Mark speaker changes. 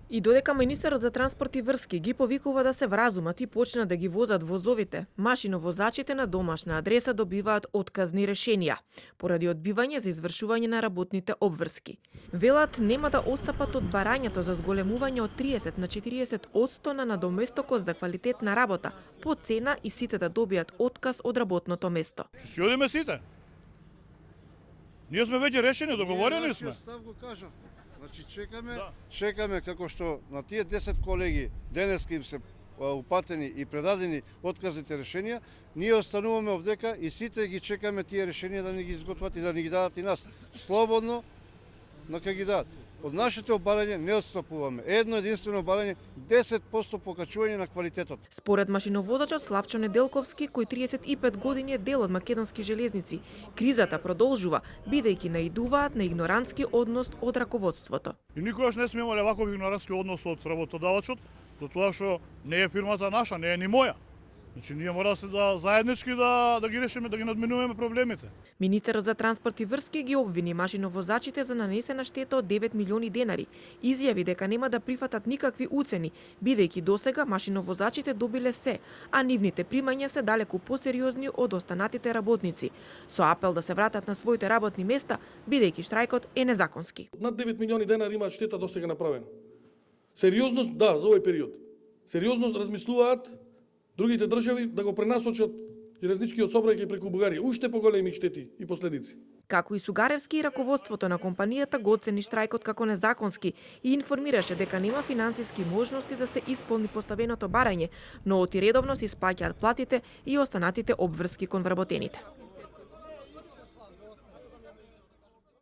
Speaker 1: И додека министерот за транспорт и врски ги повикува да се вразумат и почнат да ги возат возовите, машиновозачите на домашна адреса добиваат отказни решенија поради одбивање за извршување на работните обврски. Велат нема да остапат од барањето за зголемување од 30 на 40% на надоместокот за квалитетна работа по цена и сите да добијат отказ од работното место.
Speaker 2: Ќе си одиме сите. Ние сме веќе решени, договорени сме.
Speaker 3: Значи чекаме како што на тие 10 колеги денеска им се упатени и предадени отказните решенија, ние остануваме овдека и сите ги чекаме тие решенија да ни ги изготват и да ни ги дадат и нас. Слободно на кај ги дадат. Од нашите обарање не отстапуваме. Едно единствено обарање, 10% покачување на квалитетот.
Speaker 1: Според машиновозачот Славчо Неделковски, кој 35 години е дел од македонски железници, кризата продолжува, бидејќи наидуваат на игнорантски однос од раководството.
Speaker 2: И никогаш не сме имале ваков игнорантски однос од работодавачот, затоа што не е фирмата наша, не е ни моја. Значи ние мора да заеднички да ги решиме, да ги надминуваме проблемите.
Speaker 1: Министерот за транспорт и врски ги обвини машиновозачите за нанесена штета од 9 милиони денари. Изјави дека нема да прифатат никакви уцени, бидејќи досега машиновозачите добиле се, а нивните примања се далеку посериозни од останатите работници, со апел да се вратат на своите работни места, бидејќи штрајкот е незаконски.
Speaker 4: Над 9 милиони денари имаат штета досега направена. Сериозност, да, за овој период. Сериозност размислуваат другите држави да го пренасочат железничкиот сообраќај преку Бугарија. Уште поголеми штети и последици.
Speaker 1: Како и Сугаревски и раководството на компанијата го оцени штрајкот како незаконски и информираше дека нема финансиски можности да се исполни поставеното барање, но оти редовно се исплаќаат платите и останатите обврски кон вработените.